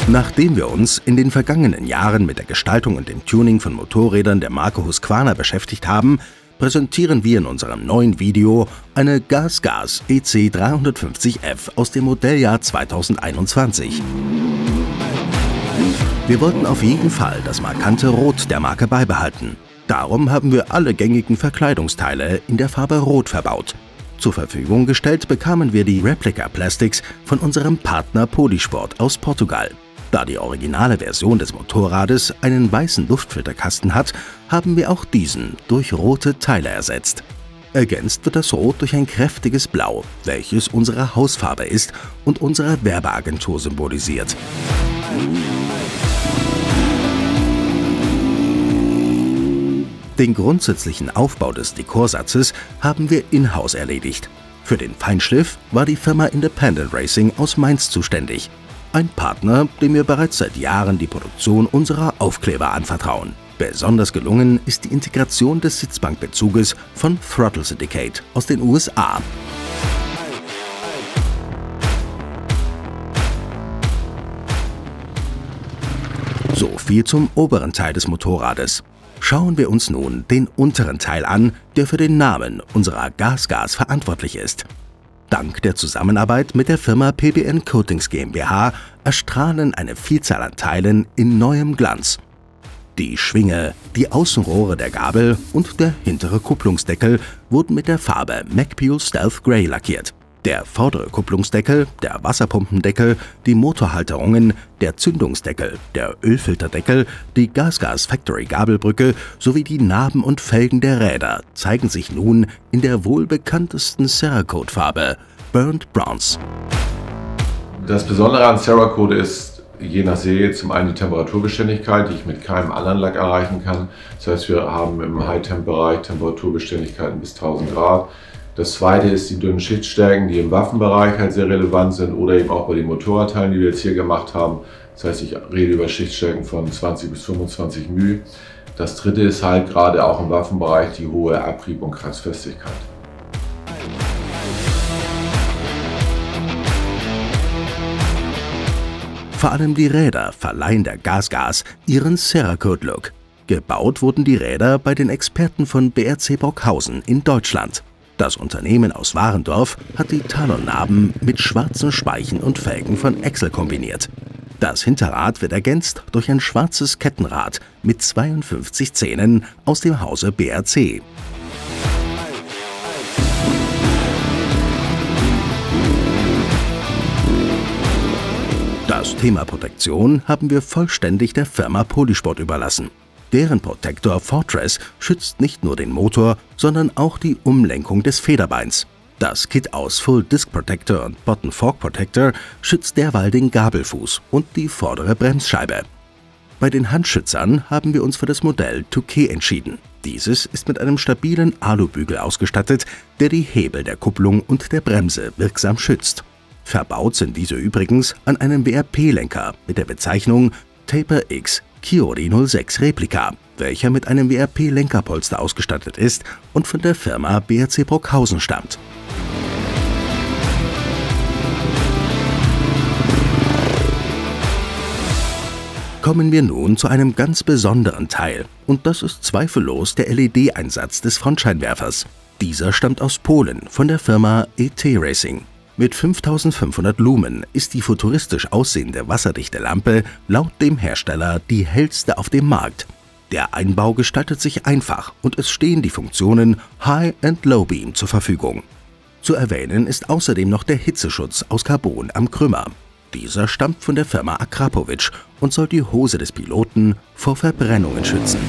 Nachdem wir uns in den vergangenen Jahren mit der Gestaltung und dem Tuning von Motorrädern der Marke Husqvarna beschäftigt haben, präsentieren wir in unserem neuen Video eine GasGas EC 350F aus dem Modelljahr 2021. Wir wollten auf jeden Fall das markante Rot der Marke beibehalten. Darum haben wir alle gängigen Verkleidungsteile in der Farbe Rot verbaut. Zur Verfügung gestellt bekamen wir die Replica Plastics von unserem Partner Polysport aus Portugal. Da die originale Version des Motorrades einen weißen Luftfilterkasten hat, haben wir auch diesen durch rote Teile ersetzt. Ergänzt wird das Rot durch ein kräftiges Blau, welches unsere Hausfarbe ist und unsere Werbeagentur symbolisiert. Den grundsätzlichen Aufbau des Dekorsatzes haben wir in-house erledigt. Für den Feinschliff war die Firma Independent Racing aus Mainz zuständig. Ein Partner, dem wir bereits seit Jahren die Produktion unserer Aufkleber anvertrauen. Besonders gelungen ist die Integration des Sitzbankbezuges von Throttle Syndicate aus den USA. So viel zum oberen Teil des Motorrades. Schauen wir uns nun den unteren Teil an, der für den Namen unserer GasGas verantwortlich ist. Dank der Zusammenarbeit mit der Firma PBN Coatings GmbH erstrahlen eine Vielzahl an Teilen in neuem Glanz. Die Schwinge, die Außenrohre der Gabel und der hintere Kupplungsdeckel wurden mit der Farbe McPeel Stealth Grey lackiert. Der vordere Kupplungsdeckel, der Wasserpumpendeckel, die Motorhalterungen, der Zündungsdeckel, der Ölfilterdeckel, die GasGas Factory Gabelbrücke sowie die Narben und Felgen der Räder zeigen sich nun in der wohl bekanntesten Cerakote-Farbe Burnt Bronze. Das Besondere an Cerakote ist, je nach Serie, zum einen die Temperaturbeständigkeit, die ich mit keinem anderen Lack erreichen kann. Das heißt, wir haben im High-Temp-Bereich Temperaturbeständigkeiten bis 1000 Grad. Das zweite ist die dünnen Schichtstärken, die im Waffenbereich halt sehr relevant sind oder eben auch bei den Motorradteilen, die wir jetzt hier gemacht haben. Das heißt, ich rede über Schichtstärken von 20 bis 25 μ. Das dritte ist halt gerade auch im Waffenbereich die hohe Abrieb- und Kratzfestigkeit. Vor allem die Räder verleihen der GasGas ihren Cerakote-Look. Gebaut wurden die Räder bei den Experten von BRC Brockhausen in Deutschland. Das Unternehmen aus Warendorf hat die Talonnarben mit schwarzen Speichen und Felgen von Excel kombiniert. Das Hinterrad wird ergänzt durch ein schwarzes Kettenrad mit 52 Zähnen aus dem Hause BRC. Das Thema Protektion haben wir vollständig der Firma Polysport überlassen. Deren Protektor Fortress schützt nicht nur den Motor, sondern auch die Umlenkung des Federbeins. Das Kit aus Full Disc Protector und Bottom Fork Protector schützt derweil den Gabelfuß und die vordere Bremsscheibe. Bei den Handschützern haben wir uns für das Modell Touquet entschieden. Dieses ist mit einem stabilen Alubügel ausgestattet, der die Hebel der Kupplung und der Bremse wirksam schützt. Verbaut sind diese übrigens an einem WRP-Lenker mit der Bezeichnung Taper X Kiori 06 Replika, welcher mit einem WRP-Lenkerpolster ausgestattet ist und von der Firma BRC Brockhausen stammt. Kommen wir nun zu einem ganz besonderen Teil, und das ist zweifellos der LED-Einsatz des Frontscheinwerfers. Dieser stammt aus Polen von der Firma ET Racing. Mit 5500 Lumen ist die futuristisch aussehende wasserdichte Lampe laut dem Hersteller die hellste auf dem Markt. Der Einbau gestaltet sich einfach und es stehen die Funktionen High und Low Beam zur Verfügung. Zu erwähnen ist außerdem noch der Hitzeschutz aus Carbon am Krümmer. Dieser stammt von der Firma Akrapovic und soll die Hose des Piloten vor Verbrennungen schützen.